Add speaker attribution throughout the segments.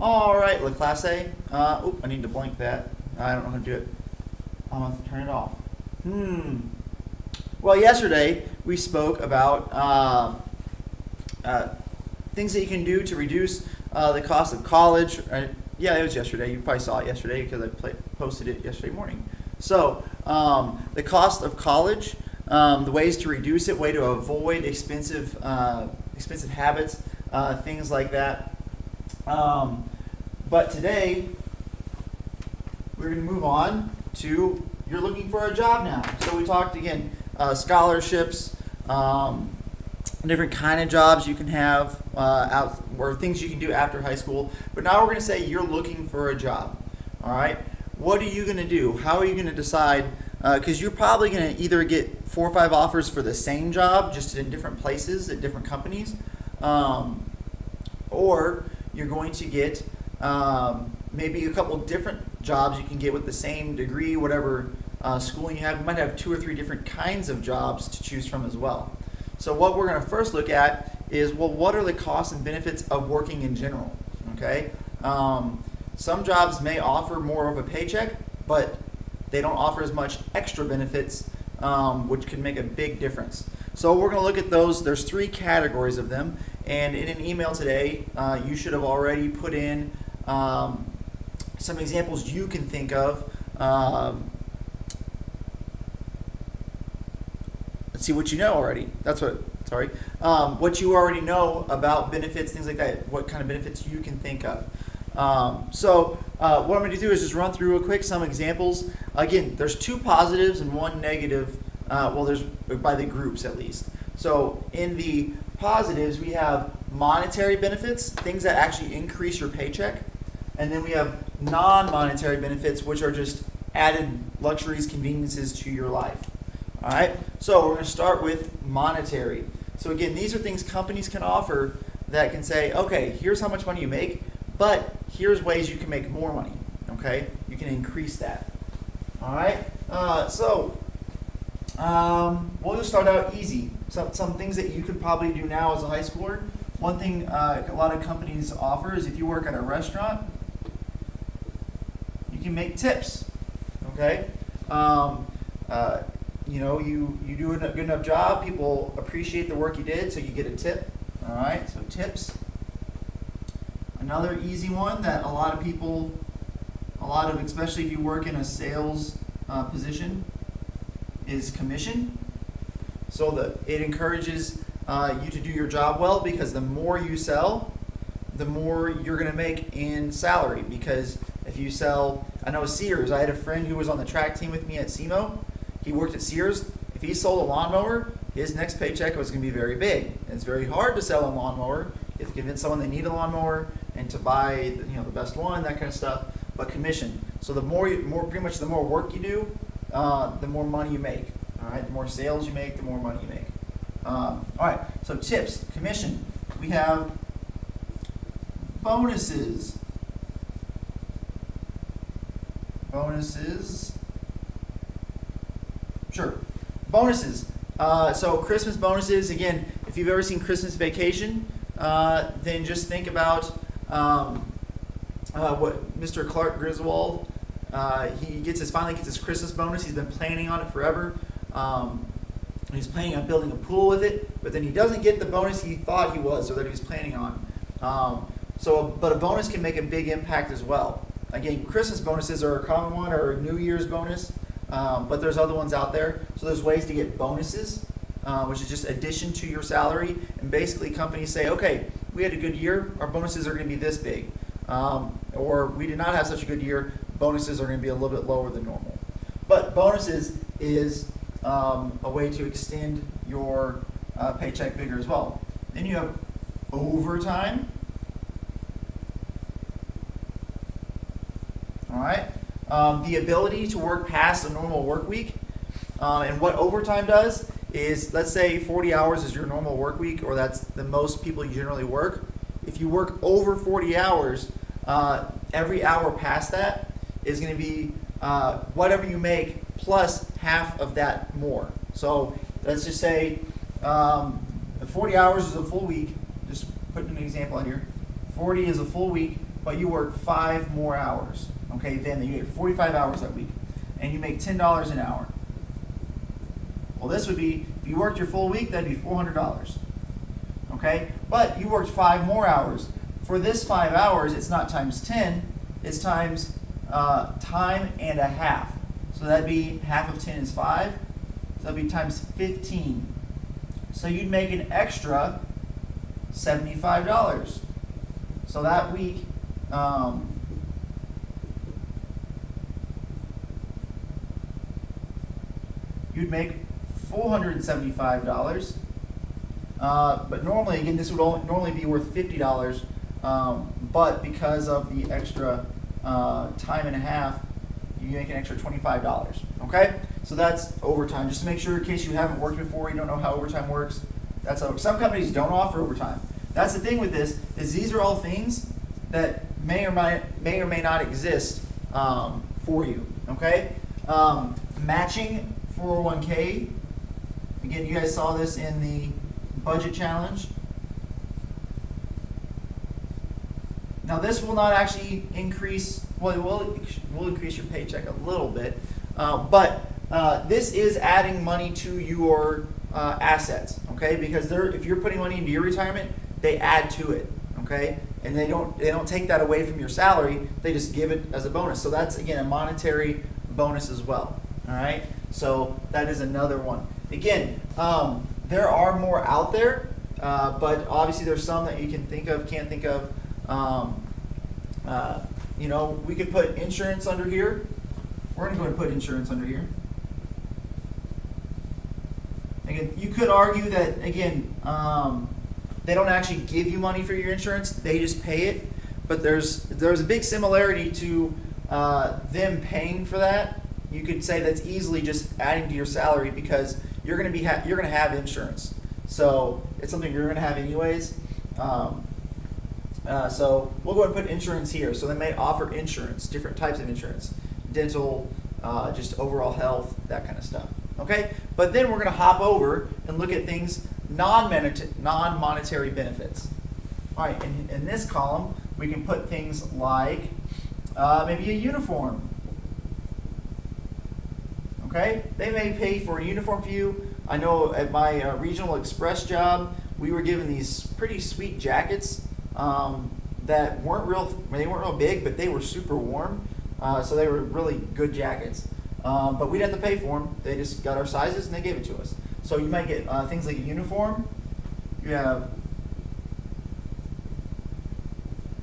Speaker 1: All right, La Classe. I need to blank that. I don't know how to do it. I'm going to turn it off. Well, yesterday we spoke about things that you can do to reduce the cost of college. Yeah, it was yesterday. You probably saw it yesterday because I posted it yesterday morning. So, the cost of college, the ways to reduce it, way to avoid expensive habits, things like that. But today, we're going to move on to you're looking for a job now. So we talked again, scholarships, different kind of jobs you can have out, or things you can do after high school. But now we're going to say you're looking for a job. All right. What are you going to do? How are you going to decide? Because you're probably going to either get 4 or 5 offers for the same job, just in different places at different companies, or you're going to get maybe a couple different jobs you can get with the same degree, whatever schooling you have. You might have 2 or 3 different kinds of jobs to choose from as well. So what we're going to first look at is, well, what are the costs and benefits of working in general? Okay, some jobs may offer more of a paycheck, but they don't offer as much extra benefits, which can make a big difference. So we're going to look at those. There's 3 categories of them, and in an email today, you should have already put in some examples you can think of. Let's see what you know already. What you already know about benefits, things like that. What kind of benefits you can think of. So what I'm going to do is just run through real quick some examples. Again, there's 2 positives and 1 negative. Well, there's by the groups at least. So in the positives, we have monetary benefits, things that actually increase your paycheck. And then we have non-monetary benefits, which are just added luxuries, conveniences to your life. All right, so we're going to start with monetary. So again, these are things companies can offer that can say, okay, here's how much money you make, but here's ways you can make more money. Okay, you can increase that. All right, we'll just start out easy. Some things that you could probably do now as a high schooler. One thing a lot of companies offer is if you work at a restaurant, you can make tips. Okay. You do a good enough job, people appreciate the work you did, so you get a tip. All right, so tips. Another easy one that a lot of, especially if you work in a sales position, is commission. So that it encourages you to do your job well, because the more you sell, the more you're going to make in salary. Because if you sell, I know Sears, I had a friend who was on the track team with me at SEMO. He worked at Sears. If he sold a lawnmower, his next paycheck was going to be very big. And it's very hard to sell a lawnmower. You have to convince someone they need a lawnmower and to buy the best one, that kind of stuff. But commission. So pretty much the more work you do, the more money you make. All right, the more sales you make, the more money you make. All right, so tips, commission. We have bonuses. Sure. Bonuses. So Christmas bonuses, again, if you've ever seen Christmas Vacation, then just think about what Mr. Clark Griswold, he finally gets his Christmas bonus. He's been planning on it forever. He's planning on building a pool with it, but then he doesn't get the bonus he thought he was or that he was planning on. But a bonus can make a big impact as well. Again, Christmas bonuses are a common one, or a New Year's bonus. But there's other ones out there. So there's ways to get bonuses, which is just addition to your salary. And basically companies say, okay, we had a good year, our bonuses are going to be this big. Or we did not have such a good year, bonuses are going to be a little bit lower than normal. But bonuses is a way to extend your paycheck bigger as well. Then you have overtime. All right. The ability to work past a normal work week. And what overtime does is, let's say 40 hours is your normal work week, or that's the most people generally work. If you work over 40 hours, every hour past that is going to be whatever you make plus half of that more. So let's just say 40 hours is a full week. Just putting an example on here. 40 is a full week. but you work 5 more hours. Okay, then you get 45 hours that week, and you make $10 an hour. Well, this would be, if you worked your full week, that'd be $400. Okay, but you worked 5 more hours. For this 5 hours, it's not times 10, it's times time and a half. So that'd be half of 10 is 5, so that'd be times 15. So you'd make an extra $75. So that week, you'd make $475. But normally, again, this would normally be worth $50. But because of the extra time and a half, you make an extra $25. Okay? So that's overtime. Just to make sure, in case you haven't worked before, you don't know how overtime works. That's how some companies don't offer overtime. That's the thing with this, is these are all things that may or may not exist for you. Okay? Matching 401k. Again, you guys saw this in the budget challenge. Now this will not actually increase, well, it will increase your paycheck a little bit, but this is adding money to your assets, okay? Because if you're putting money into your retirement, they add to it, okay? And they don't take that away from your salary, they just give it as a bonus. So that's, again, a monetary bonus as well, all right? So that is another one. Again, there are more out there, but obviously there's some that you can think of, can't think of. You know, we could put insurance under here. We're going to go and put insurance under here. Again, you could argue that, again, they don't actually give you money for your insurance, they just pay it. But there's a big similarity to them paying for that. You could say that's easily just adding to your salary because you're going to have insurance. So it's something you're going to have anyways. So we'll go ahead and put insurance here. So they may offer insurance, different types of insurance, dental, just overall health, that kind of stuff. Okay, but then we're going to hop over and look at things non-monetary benefits. All right, in this column we can put things like maybe a uniform. Okay, they may pay for a uniform for you. I know at my regional express job, we were given these pretty sweet jackets that weren't real big, but they were super warm. So they were really good jackets. But we didn't have to pay for them. They just got our sizes and they gave it to us. So you might get things like a uniform. You have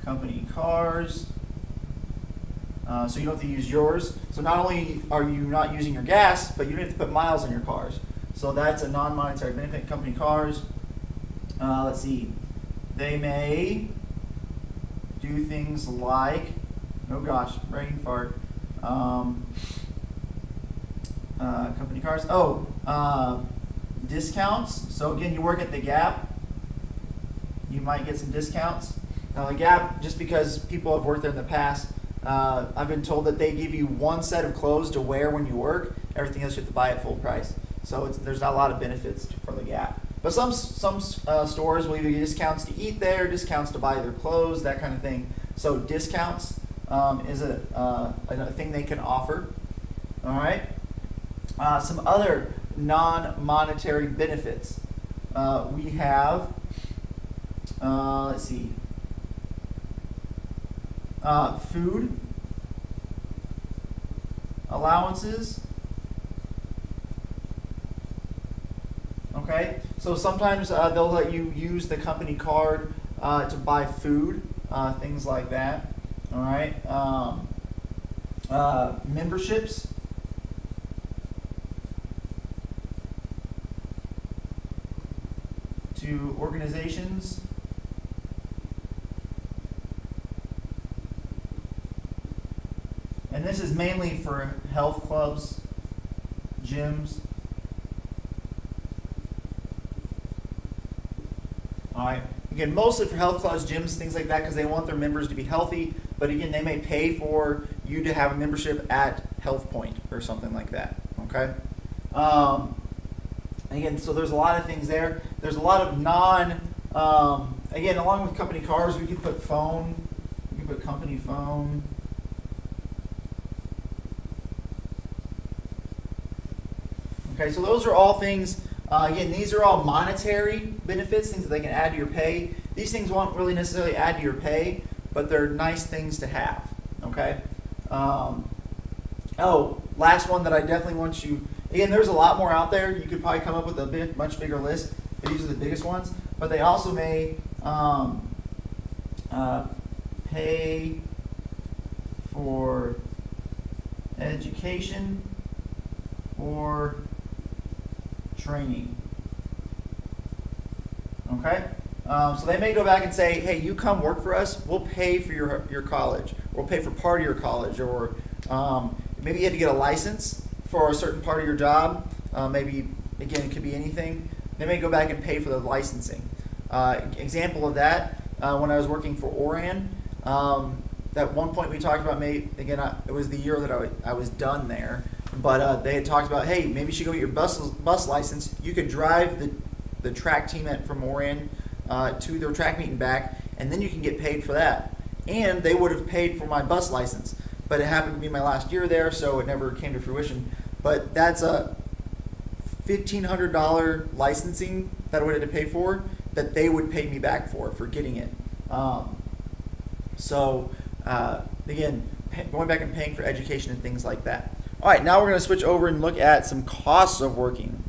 Speaker 1: company cars. So you don't have to use yours. So not only are you not using your gas, but you don't have to put miles on your cars. So that's a non-monetary benefit. Company cars. Let's see. They may do things like, oh gosh, brain fart. Company cars. Discounts. So again, you work at the Gap, you might get some discounts. Now the Gap, just because people have worked there in the past, I've been told that they give you one set of clothes to wear when you work. Everything else you have to buy at full price. So there's not a lot of benefits for the Gap. But some stores will give you discounts to eat there, discounts to buy their clothes, that kind of thing. So discounts is a thing they can offer. All right. Some other non-monetary benefits. We have, let's see, food allowances. Okay, so sometimes they'll let you use the company card to buy food, things like that. All right, memberships. To organizations. And this is mainly for health clubs, gyms. All right. Again, mostly for health clubs, gyms, things like that, because they want their members to be healthy. But again, they may pay for you to have a membership at Health Point or something like that. Okay. Again, so there's a lot of things there. There's a lot of again, along with company cars, we could put phone, we could put company phone. Okay, so those are all things, again, these are all monetary benefits, things that they can add to your pay. These things won't really necessarily add to your pay, but they're nice things to have, okay? Oh, last one that I definitely want you, again, there's a lot more out there. You could probably come up with a much bigger list, but these are the biggest ones. But they also may pay for education or training. Okay? So they may go back and say, hey, you come work for us, we'll pay for your college, or we'll pay for part of your college, or maybe you had to get a license for a certain part of your job. Maybe, again, it could be anything. They may go back and pay for the licensing. Example of that, when I was working for Oran, at one point we talked about, it was the year that I was done there, but they had talked about, hey, maybe you should go get your bus license. You could drive the track team from Oran to their track meet and back, and then you can get paid for that. And they would have paid for my bus license, but it happened to be my last year there, so it never came to fruition. But that's a $1,500 licensing that I would have to pay for, that they would pay me back for getting it. Again, going back and paying for education and things like that. All right, now we're going to switch over and look at some costs of working.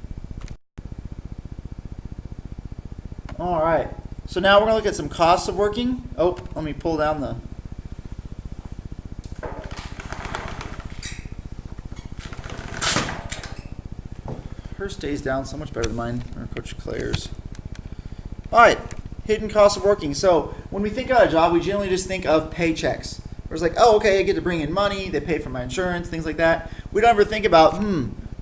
Speaker 1: All right, so now we're going to look at some costs of working. Oh, let me pull down the... Hers stays down so much better than mine, or Coach Claire's. All right, hidden costs of working. So when we think about a job, we generally just think of paychecks. It's like, oh, okay, I get to bring in money, they pay for my insurance, things like that. We don't ever think about,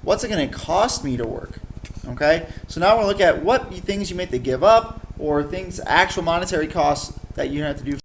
Speaker 1: what's it going to cost me to work? Okay, so now we're going to look at what things you may have to give up, or things, actual monetary costs that you have to do